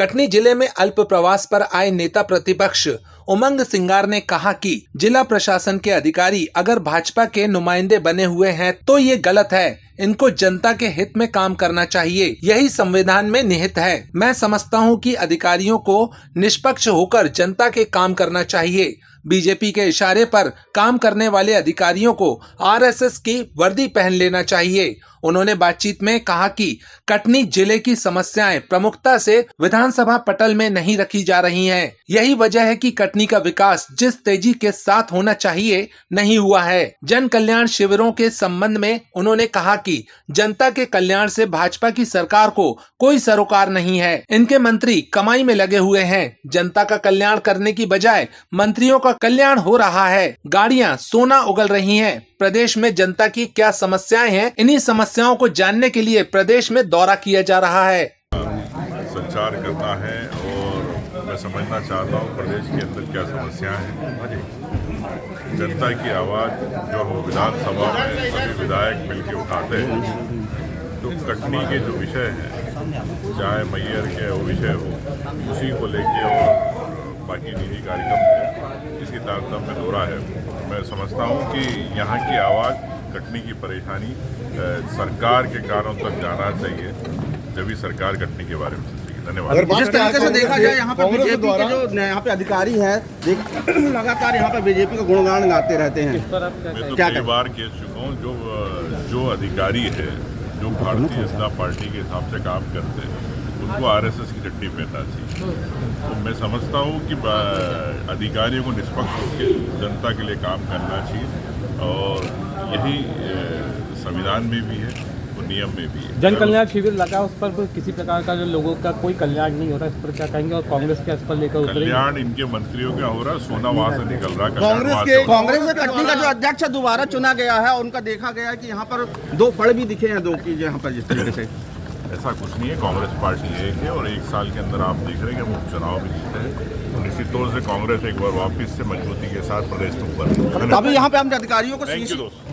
कटनी जिले में अल्प प्रवास पर आए नेता प्रतिपक्ष उमंग सिंगार ने कहा कि जिला प्रशासन के अधिकारी अगर भाजपा के नुमाइंदे बने हुए हैं तो ये गलत है। इनको जनता के हित में काम करना चाहिए, यही संविधान में निहित है। मैं समझता हूँ कि अधिकारियों को निष्पक्ष होकर जनता के काम करना चाहिए। बीजेपी के इशारे पर काम करने वाले अधिकारियों को आरएसएस की वर्दी पहन लेना चाहिए। उन्होंने बातचीत में कहा कि कटनी जिले की समस्याएं प्रमुखता से विधानसभा पटल में नहीं रखी जा रही हैं। यही वजह है कि कटनी का विकास जिस तेजी के साथ होना चाहिए नहीं हुआ है। जन कल्याण शिविरों के संबंध में उन्होंने कहा कि जनता के कल्याण से भाजपा की सरकार को कोई सरोकार नहीं है। इनके मंत्री कमाई में लगे हुए हैं। जनता का कल्याण करने की बजाय मंत्रियों का कल्याण हो रहा है। गाड़ियां सोना उगल रही हैं। प्रदेश में जनता की क्या समस्याएं हैं, इन्हीं समस्याओं को जानने के लिए प्रदेश में दौरा किया जा रहा है। संचार करना है और मैं समझना चाहता हूँ प्रदेश के अंदर क्या समस्याएं हैं। जनता की आवाज़ जो हम विधानसभा में सभी विधायक मिलकर उठाते हैं, तो कटनी के जो विषय हैं, चाहे मैयर के वो विषय हो, उसी को लेके और बाकी निजी कार्यक्रम इसकी तारतम्य में दौरा है। मैं समझता हूँ कि यहाँ की आवाज़, कटनी की परेशानी सरकार के कारणों तक जाना चाहिए, जब भी सरकार कटनी के बारे में सोचेगी। धन्यवाद। जिस तरीके से देखा जाए यहाँ पर बीजेपी के जो यहाँ पे अधिकारी हैं, लगातार यहाँ पर बीजेपी का गुणगान गाते रहते हैं। मैं तो कई बार कह चुका हूँ, जो अधिकारी है, जो भारतीय जनता पार्टी के हिसाब से काम करते हैं, उनको आरएसएस की चट्टी पहनना चाहिए। तो मैं समझता हूँ कि अधिकारियों को निष्पक्ष होकर जनता के लिए काम करना चाहिए, और यही संविधान में भी है और नियम में भी है। जन कल्याण शिविर लगा, उस पर किसी प्रकार का जो लोगों का कोई कल्याण नहीं हो रहा, इस पर क्या कहेंगे? और कांग्रेस के इस पर लेकर कल्याण इनके मंत्रियों का हो रहा है, सोना वहाँ से निकल रहा है। कांग्रेस के कटनी का जो अध्यक्ष दोबारा चुना गया है, उनका देखा गया है कि यहाँ पर दो फड़ भी दिखे हैं, दो की यहाँ पर जिस तरीके से। ऐसा कुछ नहीं है, कांग्रेस पार्टी एक है और एक साल के अंदर आप देख रहे हैं कि हम उपचुनाव भी जीते हैं, तो निश्चित तौर से कांग्रेस एक बार वापस से मजबूती के साथ प्रदेश में ऊपर। अभी यहाँ पे हम अधिकारियों को थैंक यू दोस्त।